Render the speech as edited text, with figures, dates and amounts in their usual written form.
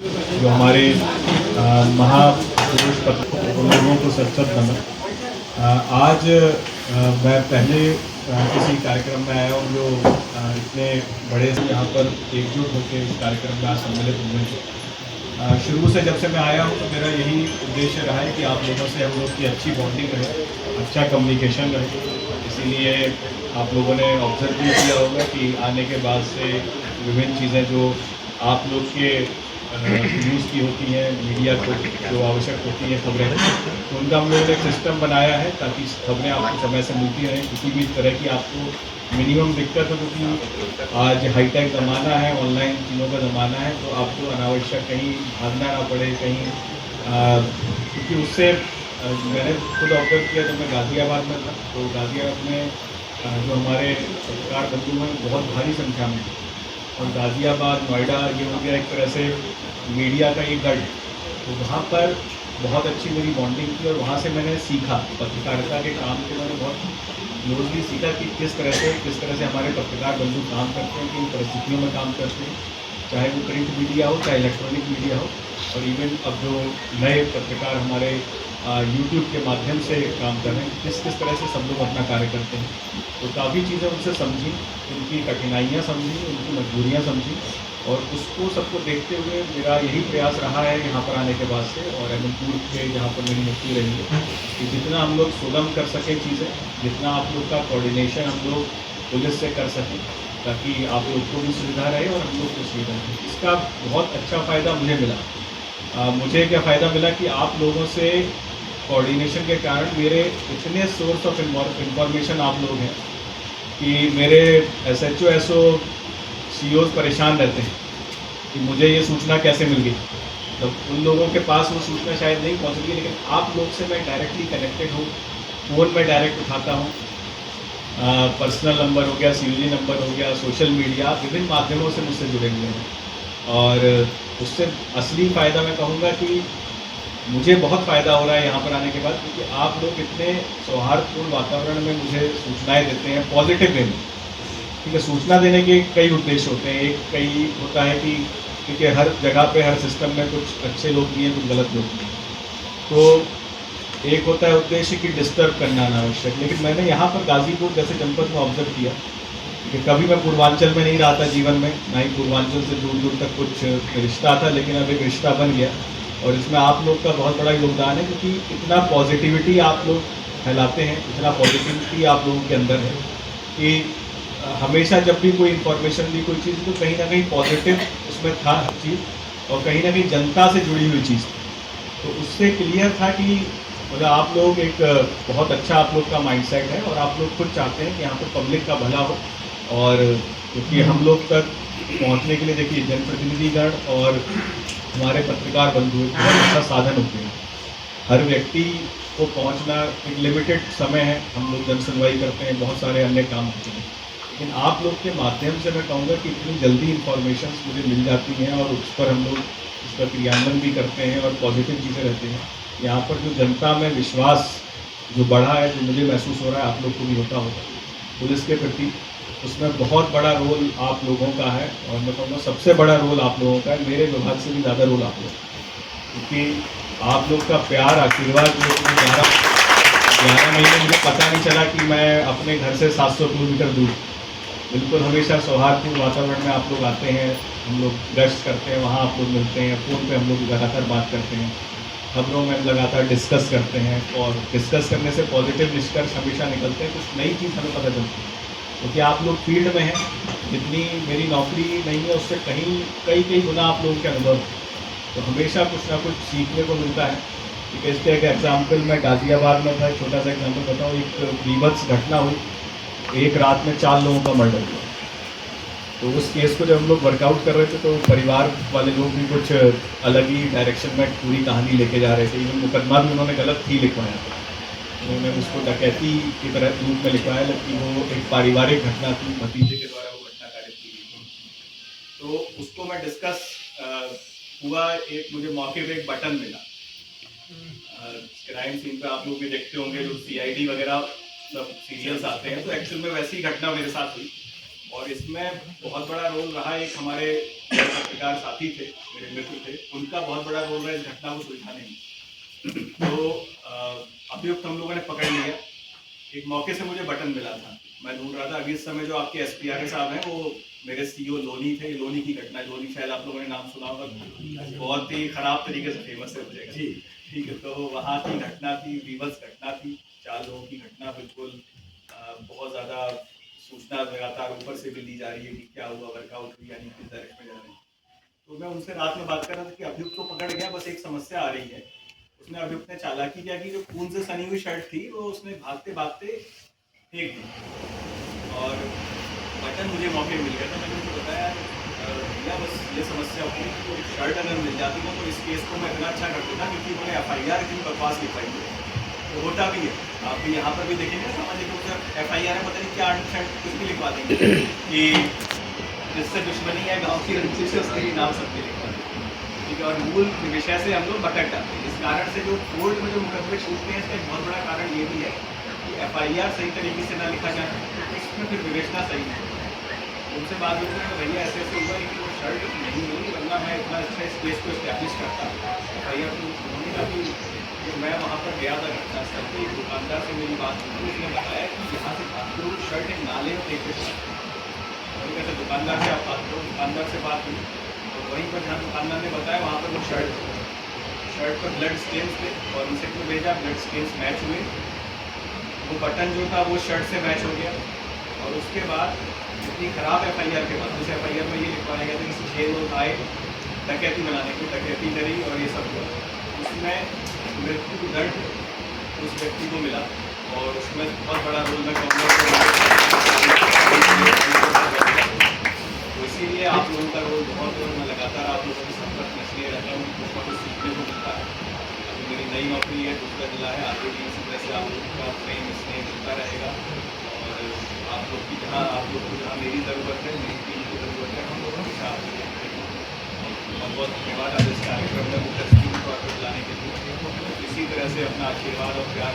जो हमारे महापुरुष उन लोगों को सच नमन। आज मैं पहले किसी कार्यक्रम में आया हूँ जो इतने बड़े से यहाँ पर एकजुट होकर इस कार्यक्रम में आज सम्मिलित हुए हैं। शुरू से जब से मैं आया हूँ तो मेरा यही उद्देश्य रहा है कि आप लोगों से हम लोग की अच्छी बॉन्डिंग रहे, अच्छा कम्युनिकेशन रहे। इसीलिए आप लोगों ने ऑब्जर्व भी किया होगा कि आने के बाद से विभिन्न चीज़ें जो आप लोग के न्यूज़ की होती हैं, मीडिया को जो आवश्यक होती हैं खबरें, तो उनका हम लोगों ने एक सिस्टम बनाया है ताकि खबरें आपको समय से मिलती रहें। किसी भी तरह की आपको मिनिमम दिक्कत हो, क्योंकि आज हाईटेक ज़माना है, ऑनलाइन चीज़ों का ज़माना है, तो आपको अनावश्यक कहीं भागना ना पड़े कहीं, क्योंकि उससे मैंने खुद ऑब्जर्व किया जब मैं गाज़ियाबाद में था, तो गाज़ियाबाद में जो हमारे पत्रकार बंधु हैं बहुत भारी संख्या में, और गाज़ियाबाद, नोएडा ये हो गया एक तरह से मीडिया का एक गढ़। तो वहाँ पर बहुत अच्छी मेरी बॉन्डिंग थी और वहाँ से मैंने सीखा, पत्रकारिता के काम के मैंने बहुत क्लोजली सीखा कि किस तरह से हमारे पत्रकार बंधु काम करते हैं, किन परिस्थितियों में काम करते हैं, चाहे वो प्रिंट मीडिया हो, चाहे इलेक्ट्रॉनिक मीडिया हो, और इवन अब जो नए पत्रकार हमारे यूट्यूब के माध्यम से काम कर रहे हैं, किस तरह से सब लोग अपना कार्य करते हैं। तो काफ़ी चीज़ें उनसे समझी, उनकी कठिनाइयाँ समझी, उनकी मजबूरियाँ समझी, और उसको सबको देखते हुए मेरा यही प्रयास रहा है यहाँ पर आने के बाद से, और अनंतपुर के जहाँ पर मेरी नियुक्ति रही है, कि जितना हम लोग सुगम कर सकें चीज़ें, जितना आप लोग का कोऑर्डिनेशन हम लोग पुलिस से कर सकें, ताकि आप लोग को भी सुविधा रहे और हम लोग को सुविधा रहे। इसका बहुत अच्छा फ़ायदा मुझे मिला। मुझे क्या फ़ायदा मिला कि आप लोगों से कोऑर्डिनेशन के कारण मेरे इतने सोर्स ऑफ इंफॉर्मेशन आप लोग हैं कि मेरे SHO SO CEOs परेशान रहते हैं कि मुझे ये सूचना कैसे मिल गई। तो उन लोगों के पास वो सूचना शायद नहीं पहुंचती, लेकिन आप लोग से मैं डायरेक्टली कनेक्टेड हूँ, फ़ोन में डायरेक्ट उठाता हूँ, पर्सनल नंबर हो गया, CUG नंबर हो गया, सोशल मीडिया, विभिन्न माध्यमों से मुझसे जुड़े हुए हैं। और उससे असली फ़ायदा मैं कहूँगा कि मुझे बहुत फ़ायदा हो रहा है यहाँ पर आने के बाद, क्योंकि आप लोग इतने सौहार्दपूर्ण वातावरण में मुझे सूचनाएं देते हैं पॉजिटिव वे में। ठीक है, सूचना देने के कई उद्देश्य होते हैं। एक कई होता है कि क्योंकि हर जगह पे हर सिस्टम में कुछ अच्छे लोग भी हैं, कुछ गलत लोग भी हैं, तो एक होता है उद्देश्य कि डिस्टर्ब करना अनावश्यक। लेकिन मैंने यहाँ पर गाज़ीपुर जैसे जनपद में ऑब्जर्व किया कि कभी मैं पूर्वांचल में नहीं रहा था जीवन में, ना ही पूर्वांचल से दूर दूर तक कुछ रिश्ता था, लेकिन अब एक रिश्ता बन गया, और इसमें आप लोग का बहुत बड़ा योगदान है, क्योंकि इतना पॉजिटिविटी आप लोग फैलाते हैं, इतना पॉजिटिविटी आप लोगों के अंदर है कि हमेशा जब भी कोई इन्फॉर्मेशन दी, कोई चीज़, तो कहीं ना कहीं पॉजिटिव उसमें था हर चीज़, और कहीं ना कहीं जनता से जुड़ी हुई चीज़। तो उससे क्लियर था कि मतलब आप लोग एक बहुत अच्छा आप लोग का माइंडसेट है, और आप लोग खुद चाहते हैं कि यहाँ पर पब्लिक का भला हो। और क्योंकि हम लोग तक पहुँचने के लिए देखिए जनप्रतिनिधिगण और हमारे पत्रकार बंधु बहुत अच्छा साधन होते हैं। हर व्यक्ति को पहुंचना एक लिमिटेड समय है, हम लोग जन सुनवाई करते हैं, बहुत सारे अन्य काम होते हैं, लेकिन आप लोग के माध्यम से मैं कहूँगा कि इतनी जल्दी इन्फॉर्मेशन मुझे मिल जाती हैं, और उस पर हम लोग उसका क्रियान्वयन भी करते हैं और पॉजिटिव चीज़ें रहते हैं। यहाँ पर जो जनता में विश्वास जो बढ़ा है, जो मुझे महसूस हो रहा है, आप लोग को भी होता होगा पुलिस के प्रति, उसमें बहुत बड़ा रोल आप लोगों का है, और मैं कहूँगा सबसे बड़ा रोल आप लोगों का है, मेरे विभाग से भी ज़्यादा रोल आप लोग, क्योंकि आप लोग का प्यार, आशीर्वाद जो 11 महीने मुझे पता नहीं चला कि मैं अपने घर से 700 किलोमीटर दूर, बिल्कुल हमेशा सौहार्दपूर्ण वातावरण में आप लोग आते हैं, हम लोग गश्त करते हैं, वहाँ आप लोग मिलते हैं, फ़ोन पे हम लोग लगातार बात करते हैं, खबरों में लगातार डिस्कस करते हैं, और डिस्कस करने से पॉजिटिव निष्कर्ष हमेशा निकलते हैं, कुछ नई चीज़ हमें पता चलती है, क्योंकि आप लोग फील्ड में हैं। जितनी मेरी नौकरी नहीं है उससे कई गुना आप लोगों के अनुभव, तो हमेशा कुछ ना कुछ सीखने को मिलता है। ठीक है, इसके एक एग्जाम्पल मैं गाज़ियाबाद में था, एक छोटा सा एग्जाम्पल बताऊँ। एक बीभत्स घटना हुई, एक रात में 4 लोगों का मर्डर हुआ। तो उस केस को जब हम लोग वर्कआउट कर रहे थे, तो परिवार वाले लोग भी कुछ अलग ही डायरेक्शन में पूरी कहानी लेके जा रहे थे। इवन मुकदमा भी उन्होंने गलत ही लिखवाया था, उन्होंने उसको डकैती की तरह रूप में लिखवाया, लेकिन वो एक पारिवारिक घटना थी, भतीजे के द्वारा वो घटना कारित की गई थी। तो उसको मैं डिस्कस हुआ, एक मुझे मौके पे एक बटन मिला, क्राइम सीन पे आप लोग भी देखते होंगे जो CID वगैरह सब सीरियल्स आते हैं, तो एक्चुअल में वैसी घटना मेरे साथ हुई, और इसमें बहुत बड़ा रोल रहा एक हमारे पत्रकार साथी थे, मेरे मित्र थे, उनका बहुत बड़ा रोल रहा इस घटना को सुलझाने में। तो अभियुक्त हम लोगों ने पकड़ लिया। एक मौके से मुझे बटन मिला था, मैं ढूंढ रहा था। अभी इस समय जो आपके एसपीआर साहब हैं वो मेरे सीईओ लोनी थे। लोनी की घटना, लोनी शायद आप लोगों ने नाम सुना होगा, बहुत ही खराब तरीके से फेमस है मुझे जी, ठीक है। तो वहाँ की घटना थी, वीवल्स घटना थी, 4 लोगों की घटना। बिल्कुल बहुत ज़्यादा सूचना लगातार ऊपर से भी दी जा रही है कि क्या हुआ, वर्कआउट हुई, यानी किस डायरेक्शन में जा रहे हैं। तो मैं उनसे रात में बात कर रहा था कि अभियुक्त को पकड़ गया, बस एक समस्या आ रही है। उसने अभियुक्त ने चालाकी क्या की, जो खून से सनी हुई शर्ट थी वो उसने भागते भागते फेंक दी और बटन मुझे मौके मिल गया था। मैंने उनको बताया भैया बस ये समस्या होती है कि शर्ट अगर मिल जाती ना तो इस केस को मैं इतना अच्छा कर देता, क्योंकि उन्होंने FIR इतनी बकवास लिखाई है। तो होता भी है, आप भी यहाँ पर भी देखेंगे सामाजिक रूप से FIR है, पता नहीं क्या कुछ भी लिखवा देंगे कि जिससे दुश्मनी है गाँव की रंजिश से उसके ही नाम सबके लिखवा देंगे, ठीक है। और मूल विषय से हम लोग भटक जाते हैं। इस कारण से जो कोर्ट में जो मुकदमे छूटते हैं, इसका एक बहुत बड़ा कारण ये भी है कि FIR सही तरीके से ना लिखा जाए, इसमें फिर विवेचना सही नहीं। उनसे बात होती है भैया ऐसे ऐसे हुआ कि वो शर्ट नहीं मिली, वरना मैं इतना अच्छा इस केस को इस्टेब्लिश करता। FIR तो उन्होंने कहा कि जब मैं वहाँ पर गया था घटनास्थल पे, एक दुकानदार से मेरी बात हुई, उसने बताया कि यहाँ से भागते हुए शर्ट एक नाले में फेंक के और कैसे दुकानदार से आप बात करो। दुकानदार से बात हुई और वहीं पर जहाँ दुकानदार ने बताया वहाँ पर वो शर्ट पर ब्लड स्टेन्स थे और उनसे को भेजा, ब्लड स्टेन्स मैच हुए, वो बटन जो था वो शर्ट से मैच हो गया। और उसके बाद इतनी खराब FIR के बाद, उस FIR में ये लिखवाया गया था कि 6 लोग आए डकैती बनाने को, डकैती करी और ये सब हुआ। उसमें मृत्यु दंड उस व्यक्ति को मिला और उसमें बहुत बड़ा रोल मैं कहूँगा। तो इसीलिए आप लोगों का रोल बहुत, मैं लगातार आप लोगों के संपर्क में इसलिए रहता हूँ, कुछ ना कुछ सीखने को मिलता है। अभी मेरी नई नौकरी है, दूसरा जिला है, आगे भी इसी तरह से आप लोगों का प्रेम स्नेह मिलता रहेगा। और आप लोग की जहाँ, आप लोग को जहाँ मेरी ज़रूरत है, मेरी टीम की ज़रूरत है, हम लोग हमेशा आपके लिए बहुत बहुत धन्यवाद आज इस कार्यक्रम में मुख्य अतिथि के तौर पर बुलाने के लिए। इसी तरह से अपना आशीर्वाद और प्यार